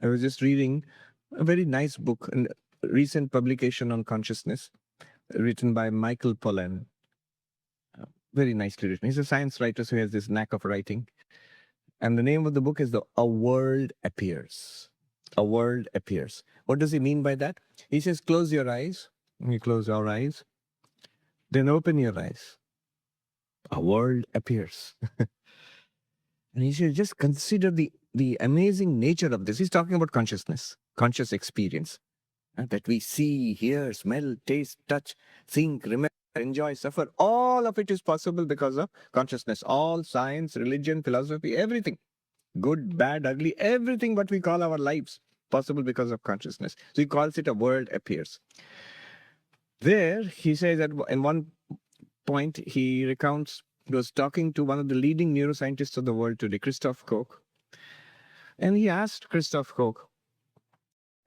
I was just reading a very nice book, a recent publication on consciousness, written by Michael Pollan. Very nicely written. He's a science writer, so he has this knack of writing. And the name of the book is A World Appears. A World Appears. What does he mean by that? He says, close your eyes. You close your eyes. Then open your eyes. A world appears. And he says, just consider the amazing nature of this. He's talking about consciousness, conscious experience. That we see, hear, smell, taste, touch, think, remember, enjoy, suffer. All of it is possible because of consciousness. All science, religion, philosophy, everything. Good, bad, ugly, everything what we call our lives, possible because of consciousness. So he calls it a world appears. There, he says that in one point, he recounts, he was talking to one of the leading neuroscientists of the world today, Christoph Koch. And he asked Christoph Koch,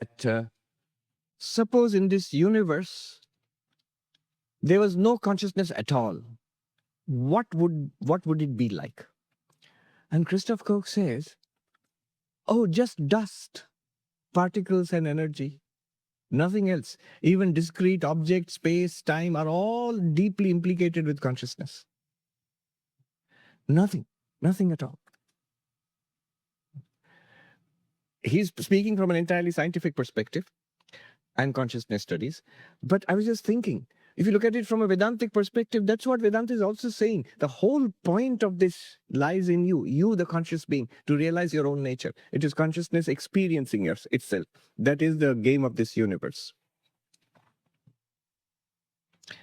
that, suppose in this universe, there was no consciousness at all, what would it be like? And Christoph Koch says, oh, just dust, particles and energy, nothing else. Even discrete objects, space, time are all deeply implicated with consciousness. Nothing at all. He's speaking from an entirely scientific perspective and consciousness studies. But I was just thinking, if you look at it from a Vedantic perspective, that's what Vedanta is also saying. The whole point of this lies in you, the conscious being, to realize your own nature. It is consciousness experiencing itself. That is the game of this universe.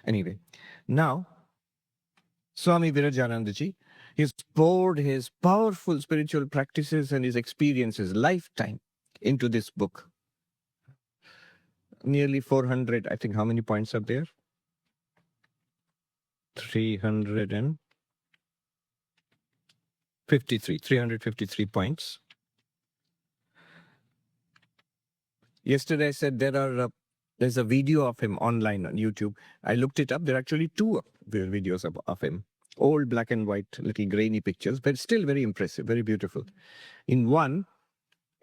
Anyway, now, Swami Virajananda ji, he's poured his powerful spiritual practices and his experiences, lifetime, into this book. Nearly 400, I think, how many points are there? 353 points. Yesterday I said there's a video of him online on YouTube. I looked it up. There are actually two videos of him. Old black and white, little grainy pictures, but still very impressive, very beautiful. In one,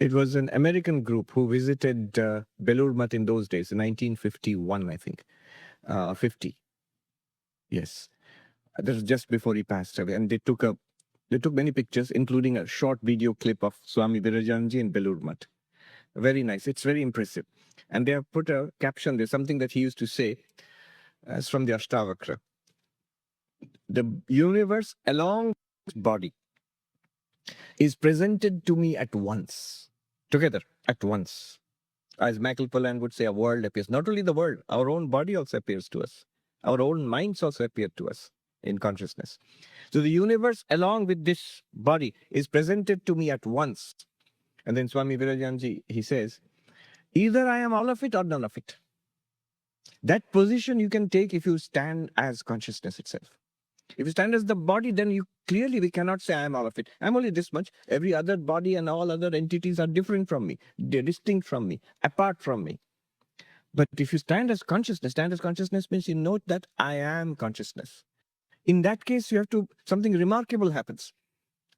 it was an American group who visited Belur Math in those days, in 1951, I think, 50. Yes, that was just before he passed away, and they took many pictures, including a short video clip of Swami Virajananda in Belur Math. Very nice. It's very impressive. And they have put a caption there, something that he used to say, as from the Ashtavakra. The universe along its body is presented to me at once, together, at once. As Michael Pollan would say, a world appears. Not only the world, our own body also appears to us. Our own minds also appear to us in consciousness. So the universe along with this body is presented to me at once. And then Swami Virajananda, he says, either I am all of it or none of it. That position you can take if you stand as consciousness itself. If you stand as the body, then we cannot say I am all of it. I'm only this much. Every other body and all other entities are different from me. They're distinct from me, apart from me. But if you stand as consciousness means you note that I am consciousness. In that case, something remarkable happens.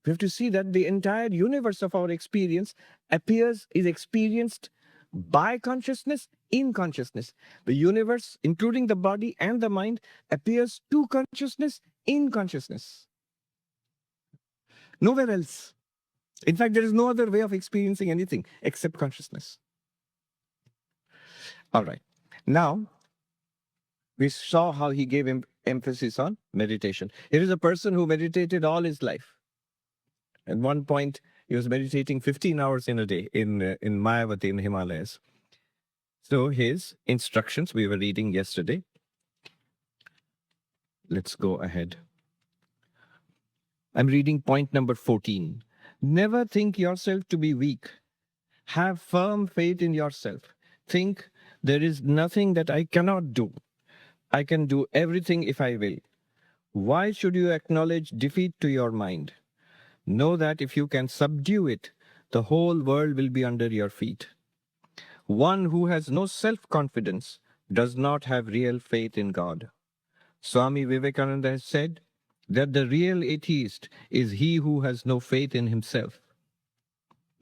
We have to see that the entire universe of our experience is experienced by consciousness, in consciousness. The universe, including the body and the mind, appears to consciousness, in consciousness. Nowhere else. In fact, there is no other way of experiencing anything except consciousness. All right. Now, we saw how he gave emphasis on meditation. Here is a person who meditated all his life. At one point, he was meditating 15 hours in a day in Mayavati in the Himalayas. So his instructions we were reading yesterday. Let's go ahead. I'm reading point number 14. Never think yourself to be weak. Have firm faith in yourself. Think there is nothing that I cannot do. I can do everything if I will. Why should you acknowledge defeat to your mind? Know that if you can subdue it, the whole world will be under your feet. One who has no self-confidence does not have real faith in God. Swami Vivekananda has said that the real atheist is he who has no faith in himself.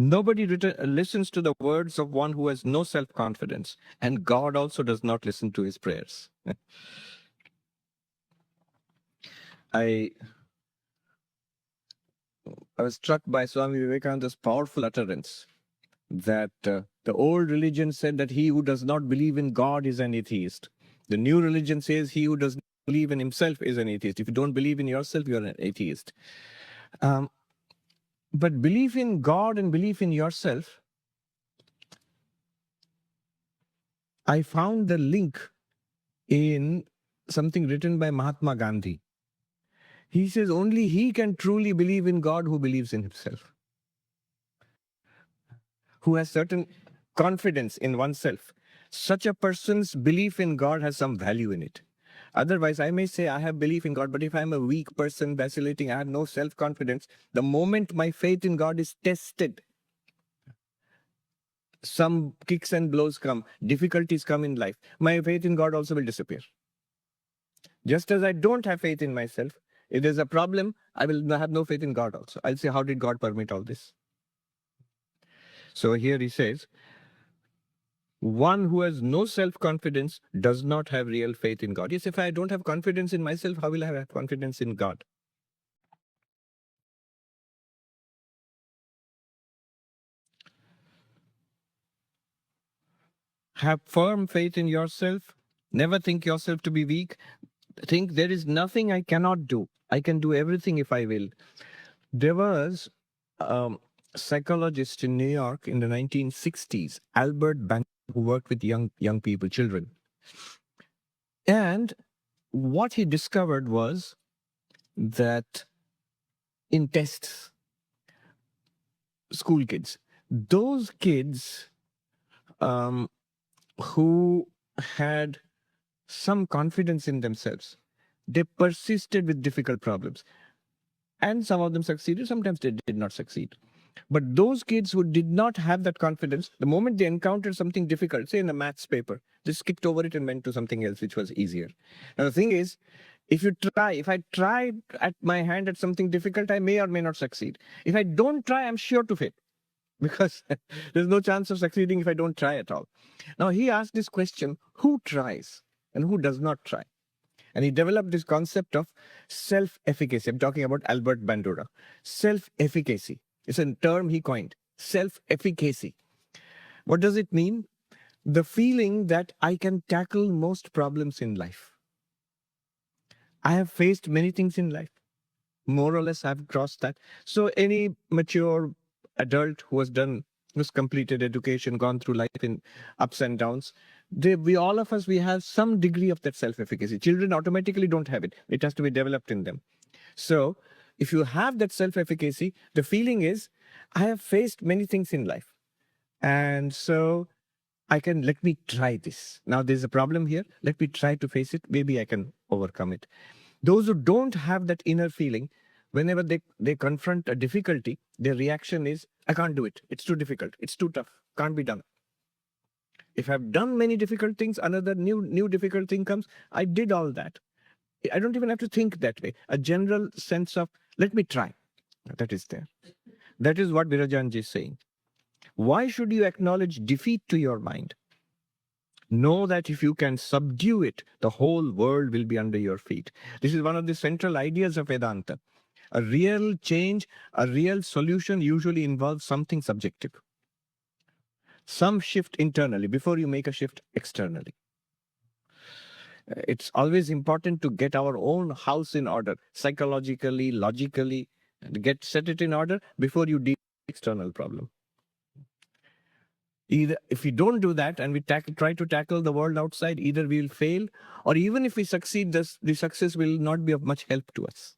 Nobody listens to the words of one who has no self-confidence, and God also does not listen to his prayers. I was struck by Swami Vivekananda's powerful utterance that the old religion said that he who does not believe in God is an atheist. The new religion says he who does not believe in himself is an atheist. If you don't believe in yourself, you're an atheist. But belief in God and belief in yourself, I found the link in something written by Mahatma Gandhi. He says only he can truly believe in God who believes in himself, who has certain confidence in oneself. Such a person's belief in God has some value in it. Otherwise, I may say I have belief in God, but if I'm a weak person, vacillating, I have no self-confidence, the moment my faith in God is tested, some kicks and blows come, difficulties come in life, my faith in God also will disappear. Just as I don't have faith in myself, if there's a problem, I will have no faith in God also. I'll say, how did God permit all this? So here he says, one who has no self-confidence does not have real faith in God. Yes, if I don't have confidence in myself, how will I have confidence in God? Have firm faith in yourself. Never think yourself to be weak. Think there is nothing I cannot do. I can do everything if I will. There was a psychologist in New York in the 1960s, Albert Bandura, who worked with young people, children. And what he discovered was that in tests, school kids, those kids who had some confidence in themselves, they persisted with difficult problems. And some of them succeeded, sometimes they did not succeed. But those kids who did not have that confidence, the moment they encountered something difficult, say in a maths paper, they skipped over it and went to something else which was easier. Now the thing is, if I try at my hand at something difficult, I may or may not succeed. If I don't try, I'm sure to fail, because there's no chance of succeeding if I don't try at all. Now he asked this question, who tries and who does not try? And he developed this concept of self-efficacy. I'm talking about Albert Bandura. Self-efficacy. It's a term he coined. Self-efficacy. What does it mean? The feeling that I can tackle most problems in life. I have faced many things in life. More or less, I've crossed that. So any mature adult who's completed education, gone through life in ups and downs, all of us, we have some degree of that self-efficacy. Children automatically don't have it. It has to be developed in them. So if you have that self-efficacy, the feeling is, I have faced many things in life. And so let me try this. Now there's a problem here. Let me try to face it. Maybe I can overcome it. Those who don't have that inner feeling, whenever they confront a difficulty, their reaction is, I can't do it. It's too difficult. It's too tough. Can't be done. If I've done many difficult things, another new difficult thing comes. I did all that. I don't even have to think that way. A general sense of, let me try. That is there. That is what Virajananda is saying. Why should you acknowledge defeat to your mind? Know that if you can subdue it, the whole world will be under your feet. This is one of the central ideas of Vedanta. A real change, a real solution usually involves something subjective. Some shift internally before you make a shift externally. It's always important to get our own house in order, psychologically, logically, and set it in order before you deal with the external problem. Either if we don't do that and we try to tackle the world outside, either we will fail, or even if we succeed, the success will not be of much help to us.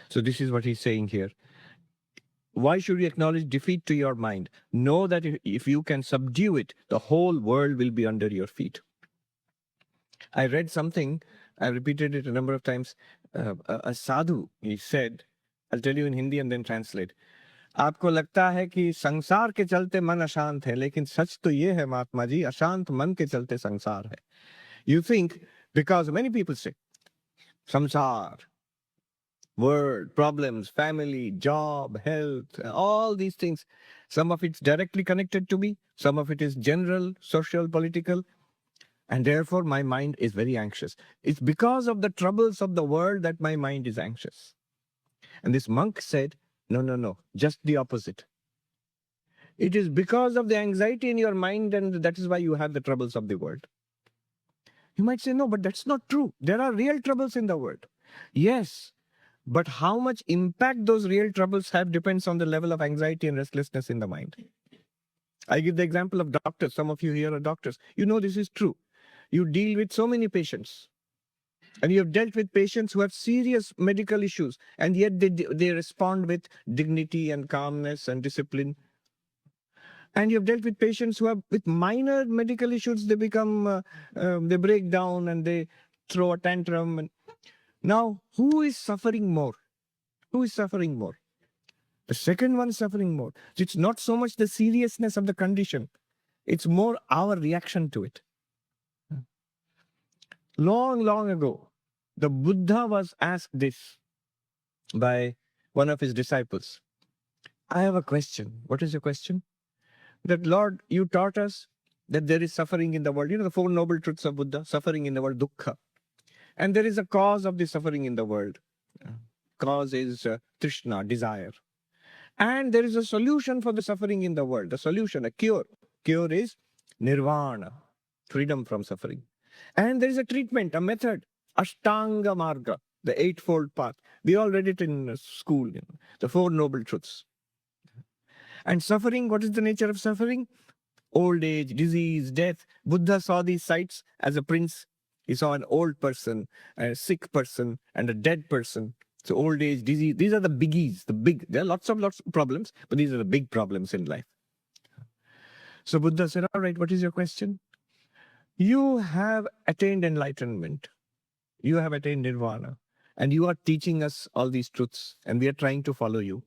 So this is what he's saying here. Why should you acknowledge defeat to your mind? Know that if you can subdue it, the whole world will be under your feet. I read something, I repeated it a number of times. A sadhu, he said, I'll tell you in Hindi and then translate. आपको लगता है कि संसार के चलते मन अशांत है, लेकिन सच तो ये है महात्मा जी, अशांत मन के चलते संसार है. You think, because many people say, samsar, World, problems, family, job, health, all these things. Some of it's directly connected to me, some of it is general, social, political, and therefore my mind is very anxious. It's because of the troubles of the world that my mind is anxious. And this monk said, no, no, no, just the opposite. It is because of the anxiety in your mind, and that is why you have the troubles of the world. You might say, no, but that's not true. There are real troubles in the world. Yes, but how much impact those real troubles have depends on the level of anxiety and restlessness in the mind. I give the example of doctors. Some of you here are doctors. You know this is true. You deal with so many patients, and you have dealt with patients who have serious medical issues, and yet they respond with dignity and calmness and discipline. And you have dealt with patients who have with minor medical issues, they become they break down and they throw a tantrum. And now, who is suffering more? Who is suffering more? The second one is suffering more. So it's not so much the seriousness of the condition, it's more our reaction to it. Long, long ago, the Buddha was asked this by one of his disciples. I have a question. What is your question? That, Lord, you taught us that there is suffering in the world. You know the Four Noble Truths of Buddha, suffering in the world, dukkha. And there is a cause of the suffering in the world. Cause is trishna, desire. And there is a solution for the suffering in the world. The solution, a cure. Cure is nirvana, freedom from suffering. And there is a treatment, a method, Ashtanga Marga, the Eightfold Path. We all read it in school, the Four Noble Truths. And suffering, what is the nature of suffering? Old age, disease, death. Buddha saw these sights as a prince. He saw an old person, a sick person, and a dead person. So old age, disease, these are the biggies, the big. There are lots of problems, but these are the big problems in life. So Buddha said, all right, what is your question? You have attained enlightenment. You have attained nirvana. And you are teaching us all these truths, and we are trying to follow you.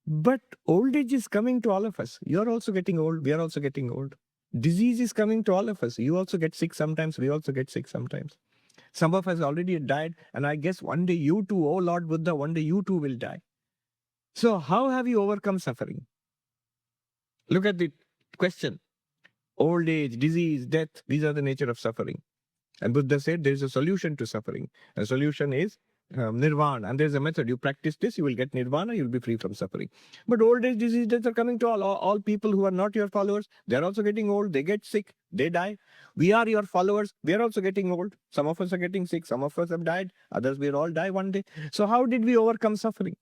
But old age is coming to all of us. You're also getting old. We are also getting old. Disease is coming to all of us. You also get sick sometimes. We also get sick sometimes. Some of us already died. And I guess one day you too, oh Lord Buddha, one day you too will die. So how have you overcome suffering? Look at the question. Old age, disease, death, these are the nature of suffering. And Buddha said there is a solution to suffering. The solution is nirvana. And there's a method. You practice this, you will get nirvana, you'll be free from suffering. But old age, disease, death are coming to all people who are not your followers. They're also getting old. They get sick. They die. We are your followers. We are also getting old. Some of us are getting sick. Some of us have died. Others will all die one day. So how did we overcome suffering?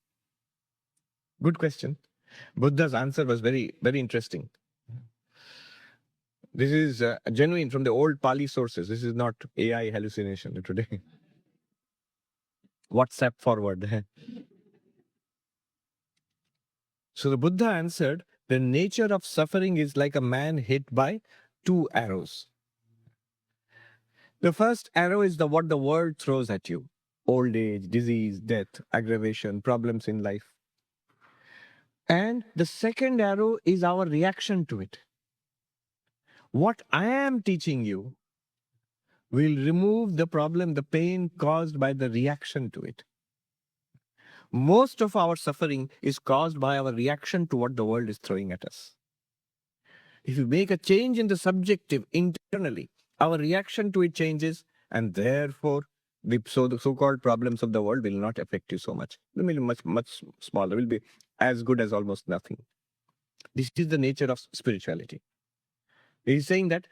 Good question. Buddha's answer was very, very interesting. This is genuine from the old Pali sources. This is not AI hallucination today. WhatsApp forward. So the Buddha answered, the nature of suffering is like a man hit by two arrows. The first arrow is what the world throws at you. Old age, disease, death, aggravation, problems in life. And the second arrow is our reaction to it. What I am teaching you will remove the problem, the pain caused by the reaction to it. Most of our suffering is caused by our reaction to what the world is throwing at us. If you make a change in the subjective internally, our reaction to it changes, and therefore the so-called problems of the world will not affect you so much. It will be much smaller. It will be as good as almost nothing. This is the nature of spirituality. He's saying that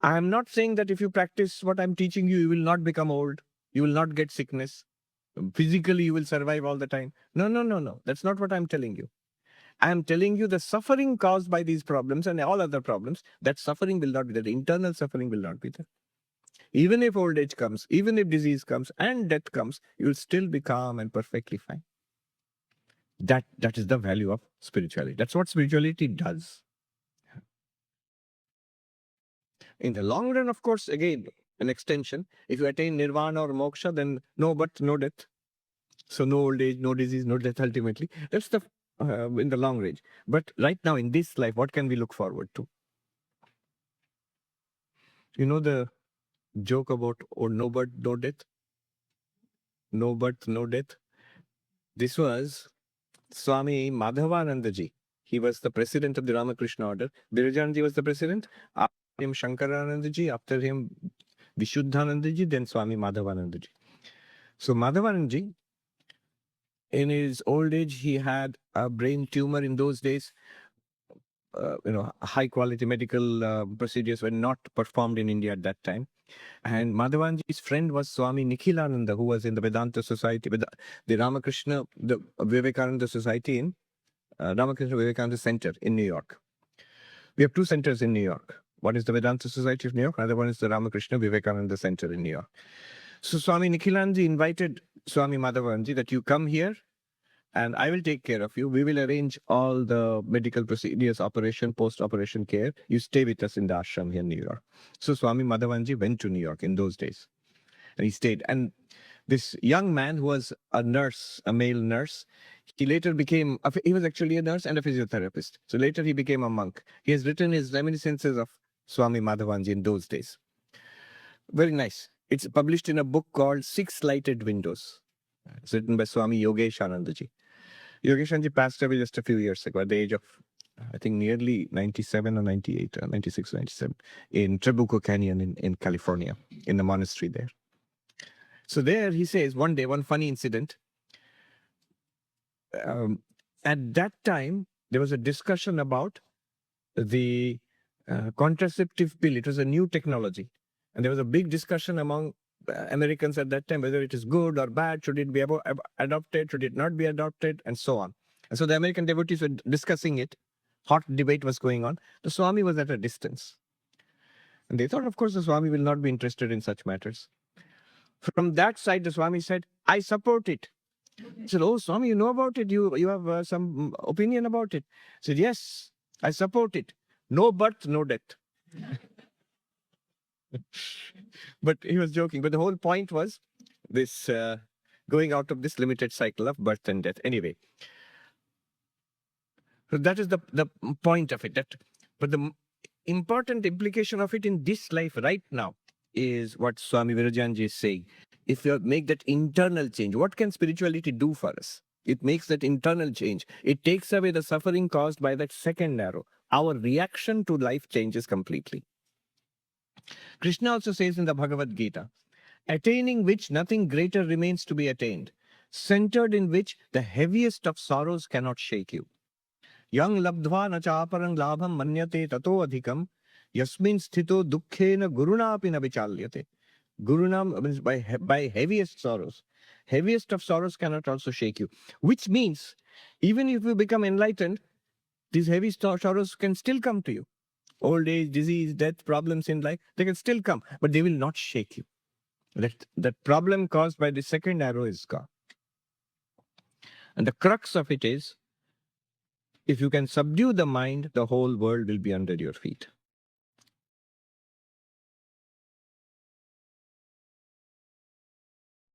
I'm not saying that if you practice what I'm teaching you, you will not become old. You will not get sickness. Physically, you will survive all the time. No, no, no, no. That's not what I'm telling you. I'm telling you the suffering caused by these problems and all other problems, that suffering will not be there. The internal suffering will not be there. Even if old age comes, even if disease comes and death comes, you'll still be calm and perfectly fine. That is the value of spirituality. That's what spirituality does. In the long run, of course, again, an extension. If you attain nirvana or moksha, then no birth, no death. So no old age, no disease, no death ultimately. That's the in the long range. But right now in this life, what can we look forward to? You know the joke about no birth, no death? no birth, no death. This was Swami Madhavanandaji. He was the president of the Ramakrishna order. Virajananda was the president. After him, Shankaranandaji. After him, Vishuddhanandaji. Then Swami Madhavanandaji. So Madhavanandaji, in his old age, he had a brain tumor. In those days, high quality medical procedures were not performed in India at that time. And Madhavanji's friend was Swami Nikhilananda, who was in the Vedanta Society, with the Ramakrishna, the Vivekananda Society in Ramakrishna Vivekananda Center in New York. We have two centers in New York. One is the Vedanta Society of New York, another one is the Ramakrishna Vivekananda Center in New York. So Swami Nikhilananda invited Swami Madhavanji that you come here and I will take care of you. We will arrange all the medical procedures, operation, post-operation care. You stay with us in the ashram here in New York. So Swami Madhavanji went to New York in those days. And he stayed. And this young man who was a nurse, a male nurse, he later became, he was actually a nurse and a physiotherapist. So later he became a monk. He has written his reminiscences of Swami Madhavanji in those days. Very nice. It's published in a book called Six Lighted Windows. It's written by Swami Yogeshanandaji. Yogeshanji passed away just a few years ago at the age of, I think, nearly 97 or 98, or 96 or 97, in Trabuco Canyon in California, in the monastery there. So there he says, one day, one funny incident. At that time, there was a discussion about the contraceptive pill. It was a new technology. And there was a big discussion among Americans at that time, whether it is good or bad, should it be adopted, should it not be adopted, and so on. And so the American devotees were discussing it. Hot debate was going on. The Swami was at a distance. And they thought, of course, the Swami will not be interested in such matters. From that side, the Swami said, I support it. I said, oh, Swami, you know about it? You have some opinion about it? I said, yes, I support it. No birth, no death. But he was joking. But the whole point was this going out of this limited cycle of birth and death. Anyway, so that is the point of it. But the important implication of it in this life right now is what Swami Virajananda is saying. If you make that internal change, what can spirituality do for us? It makes that internal change. It takes away the suffering caused by that second arrow. Our reaction to life changes completely. Krishna also says in the Bhagavad Gita, attaining which nothing greater remains to be attained, centered in which the heaviest of sorrows cannot shake you. Yang labdhva na chaparang labham manyate tato adhikam, yasmin sthito dukkhena gurunapi na vichalyate. Gurunam means by heaviest sorrows. Heaviest of sorrows cannot also shake you. Which means, even if you become enlightened, these heavy sorrows can still come to you. Old age, disease, death, problems in life, they can still come, but they will not shake you. That problem caused by the second arrow is gone. And the crux of it is, if you can subdue the mind, the whole world will be under your feet.